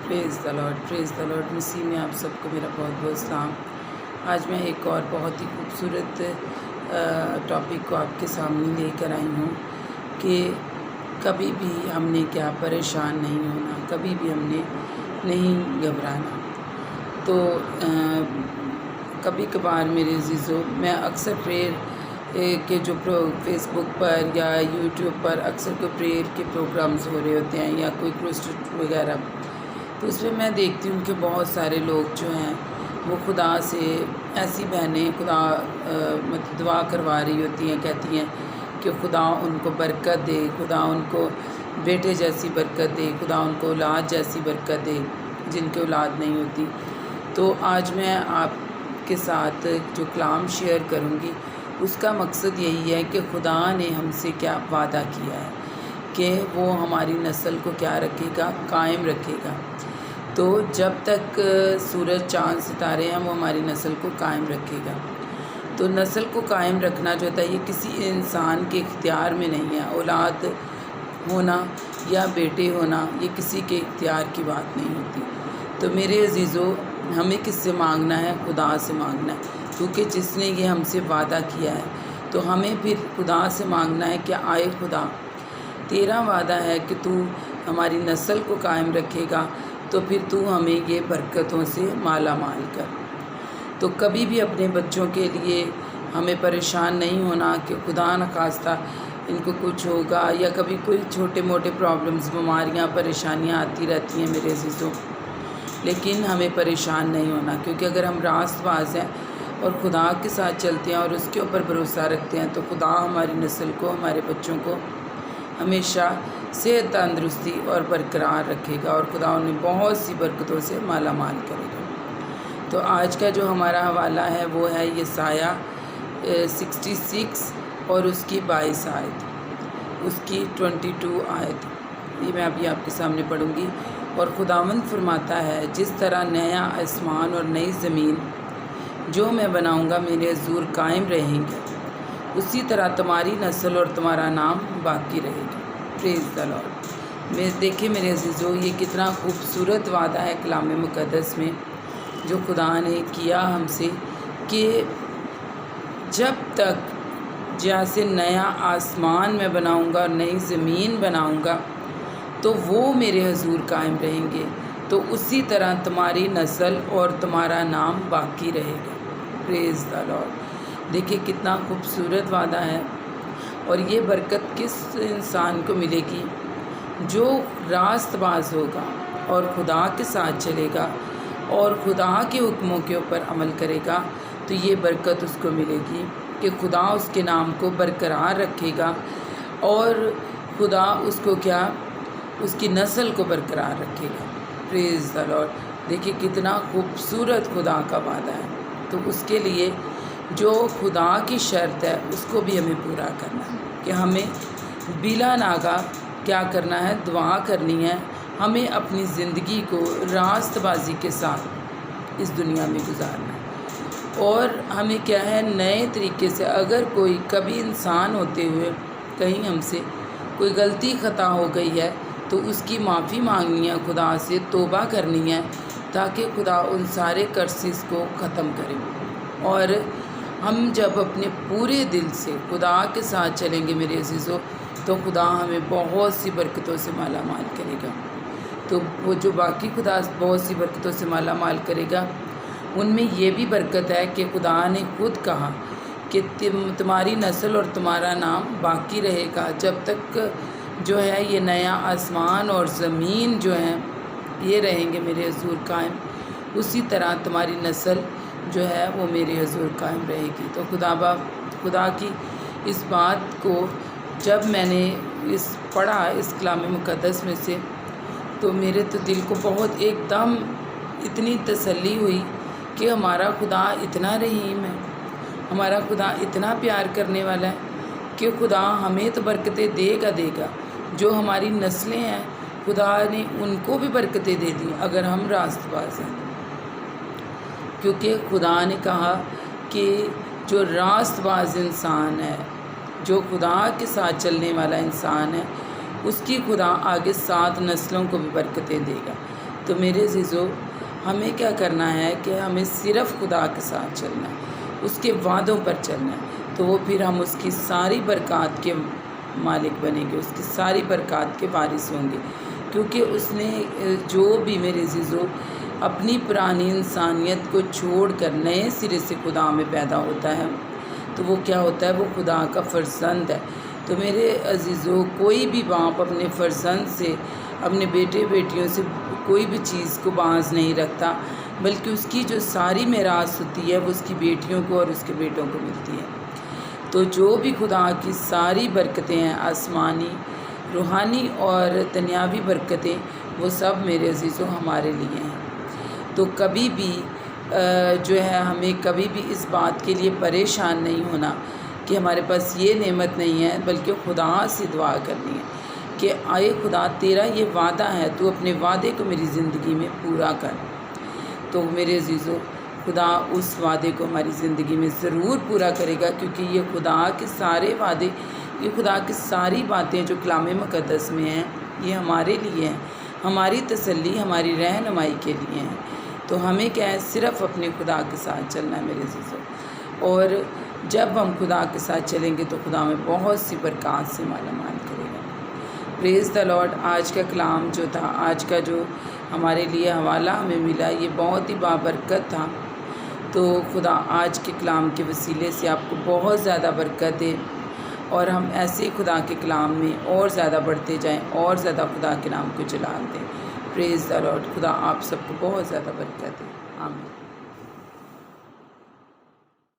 پریز دا lord مسیح میں آپ سب کو میرا بہت بہت سلام۔ آج میں ایک اور بہت ہی خوبصورت ٹاپک کو آپ کے سامنے لے کر آئی ہوں کہ کبھی بھی ہم نے کیا پریشان نہیں ہونا، کبھی بھی ہم نے نہیں گھبرانا۔ تو کبھی کبھار میرے عزیزو، میں اکثر پریئر کے جو فیس بک پر یا یوٹیوب پر اکثر کوئی پریئر کے پروگرامز ہو رہے ہوتے ہیں یا کوئی کروسٹ وغیرہ، تو اس میں دیکھتی ہوں کہ بہت سارے لوگ جو ہیں وہ خدا سے ایسی بہنیں دعا کروا رہی ہوتی ہیں، کہتی ہیں کہ خدا ان کو برکت دے، خدا ان کو بیٹے جیسی برکت دے، خدا ان کو اولاد جیسی برکت دے جن کی اولاد نہیں ہوتی۔ تو آج میں آپ کے ساتھ جو کلام شیئر کروں گی اس کا مقصد یہی ہے کہ خدا نے ہم سے کیا وعدہ کیا ہے کہ وہ ہماری نسل کو کیا رکھے گا، قائم رکھے گا۔ تو جب تک سورج چاند ستارے ہیں وہ ہماری نسل کو قائم رکھے گا۔ تو نسل کو قائم رکھنا جو ہوتا ہے یہ کسی انسان کے اختیار میں نہیں ہے۔ اولاد ہونا یا بیٹے ہونا یہ کسی کے اختیار کی بات نہیں ہوتی۔ تو میرے عزیزو، ہمیں کس سے مانگنا ہے؟ خدا سے مانگنا ہے، کیونکہ جس نے یہ ہم سے وعدہ کیا ہے تو ہمیں پھر خدا سے مانگنا ہے کہ آئے خدا، تیرا وعدہ ہے کہ تو ہماری نسل کو قائم رکھے گا، تو پھر تو ہمیں یہ برکتوں سے مالا مال کر۔ تو کبھی بھی اپنے بچوں کے لیے ہمیں پریشان نہیں ہونا کہ خدا نخواستہ ان کو کچھ ہوگا، یا کبھی کوئی چھوٹے موٹے پرابلمز، بیماریاں، پریشانیاں آتی رہتی ہیں میرے عزیزوں، لیکن ہمیں پریشان نہیں ہونا، کیونکہ اگر ہم راست باز ہیں اور خدا کے ساتھ چلتے ہیں اور اس کے اوپر بھروسہ رکھتے ہیں تو خدا ہماری نسل کو، ہمارے بچوں کو ہمیشہ صحت، تندرستی اور برقرار رکھے گا، اور خدا انہیں بہت سی برکتوں سے مالا مال کرے گا۔ تو آج کا جو ہمارا حوالہ ہے وہ ہے یسایہ 66 اور اس کی 22 آیت، اس کی 22 آیت، یہ میں ابھی آپ کے سامنے پڑھوں گی۔ اور خداوند فرماتا ہے، جس طرح نیا آسمان اور نئی زمین جو میں بناؤں گا میرے حضور قائم رہیں گے، اسی طرح تمہاری نسل اور تمہارا نام باقی رہے گا۔ پریز دا لارڈ۔ دیکھیں میرے عزیزو، یہ کتنا خوبصورت وعدہ ہے کلام مقدس میں جو خدا نے کیا ہم سے کہ جب تک جیسے نیا آسمان میں بناؤں گا اور نئی زمین بناؤں گا تو وہ میرے حضور قائم رہیں گے، تو اسی طرح تمہاری نسل اور تمہارا نام باقی رہے گا۔ پریز دا لارڈ۔ دیکھیں کتنا خوبصورت وعدہ ہے، اور یہ برکت کس انسان کو ملے گی؟ جو راست باز ہوگا اور خدا کے ساتھ چلے گا اور خدا کے حکموں کے اوپر عمل کرے گا، تو یہ برکت اس کو ملے گی کہ خدا اس کے نام کو برقرار رکھے گا، اور خدا اس کو کیا، اس کی نسل کو برقرار رکھے گا۔ پریز دا لارڈ۔ دیکھیے کتنا خوبصورت خدا کا وعدہ ہے۔ تو اس کے لیے جو خدا کی شرط ہے اس کو بھی ہمیں پورا کرنا ہے کہ ہمیں بلا ناغہ کیا کرنا ہے؟ دعا کرنی ہے۔ ہمیں اپنی زندگی کو راست بازی کے ساتھ اس دنیا میں گزارنا ہے، اور ہمیں کیا ہے، نئے طریقے سے، اگر کوئی کبھی انسان ہوتے ہوئے کہیں ہم سے کوئی غلطی خطا ہو گئی ہے تو اس کی معافی مانگنی ہے، خدا سے توبہ کرنی ہے، تاکہ خدا ان سارے کرسز کو ختم کرے۔ اور ہم جب اپنے پورے دل سے خدا کے ساتھ چلیں گے میرے عزیزو، تو خدا ہمیں بہت سی برکتوں سے مالا مال کرے گا۔ تو وہ جو باقی خدا بہت سی برکتوں سے مالا مال کرے گا، ان میں یہ بھی برکت ہے کہ خدا نے خود کہا کہ تمہاری نسل اور تمہارا نام باقی رہے گا، جب تک جو ہے یہ نیا آسمان اور زمین جو ہیں یہ رہیں گے میرے حضور قائم، اسی طرح تمہاری نسل جو ہے وہ میرے حضور قائم رہے گی۔ تو خدا کی اس بات کو جب میں نے پڑھا اس کلام مقدس میں سے، تو میرے تو دل کو بہت ایک دم اتنی تسلی ہوئی کہ ہمارا خدا اتنا رحیم ہے، ہمارا خدا اتنا پیار کرنے والا ہے کہ خدا ہمیں تو برکتیں دے گا۔ جو ہماری نسلیں ہیں خدا نے ان کو بھی برکتیں دے دی اگر ہم راست باز ہیں، کیونکہ خدا نے کہا کہ جو راست باز انسان ہے، جو خدا کے ساتھ چلنے والا انسان ہے، اس کی خدا آگے 7 نسلوں کو بھی برکتیں دے گا۔ تو میرے عزیزو ہمیں کیا کرنا ہے کہ ہمیں صرف خدا کے ساتھ چلنا ہے، اس کے وعدوں پر چلنا ہے، تو وہ پھر ہم اس کی ساری برکات کے مالک بنیں گے، اس کی ساری برکات کے وارث ہوں گے، کیونکہ اس نے جو بھی میرے عزیزو اپنی پرانی انسانیت کو چھوڑ کر نئے سرے سے خدا میں پیدا ہوتا ہے تو وہ کیا ہوتا ہے، وہ خدا کا فرزند ہے۔ تو میرے عزیزو کوئی بھی باپ اپنے فرزند سے، اپنے بیٹے بیٹیوں سے کوئی بھی چیز کو باز نہیں رکھتا، بلکہ اس کی جو ساری میراث ہوتی ہے وہ اس کی بیٹیوں کو اور اس کے بیٹوں کو ملتی ہے۔ تو جو بھی خدا کی ساری برکتیں ہیں، آسمانی، روحانی اور دنیاوی برکتیں، وہ سب میرے عزیزو ہمارے لیے ہیں۔ تو کبھی بھی جو ہے ہمیں کبھی بھی اس بات کے لیے پریشان نہیں ہونا کہ ہمارے پاس یہ نعمت نہیں ہے، بلکہ خدا سے دعا کرنی ہے کہ آئے خدا تیرا یہ وعدہ ہے، تو اپنے وعدے کو میری زندگی میں پورا کر۔ تو میرے عزیزو خدا اس وعدے کو ہماری زندگی میں ضرور پورا کرے گا، کیونکہ یہ خدا کے سارے وعدے، یہ خدا کی ساری باتیں جو کلام مقدس میں ہیں، یہ ہمارے لیے ہیں، ہماری تسلی، ہماری رہنمائی کے لیے ہیں۔ تو ہمیں کیا ہے، صرف اپنے خدا کے ساتھ چلنا ہے میرے عزیزو، اور جب ہم خدا کے ساتھ چلیں گے تو خدا ہمیں بہت سی برکات سے مالا مال کرے گا۔ پریز دی لارڈ۔ آج کا کلام جو تھا، آج کا جو ہمارے لیے حوالہ ہمیں ملا، یہ بہت ہی بابرکت تھا۔ تو خدا آج کے کلام کے وسیلے سے آپ کو بہت زیادہ برکت دے، اور ہم ایسے خدا کے کلام میں اور زیادہ بڑھتے جائیں، اور زیادہ خدا کے نام کو جلال دیں۔ پریز دی لارڈ۔ خدا آپ سب کو بہت زیادہ برکت دے۔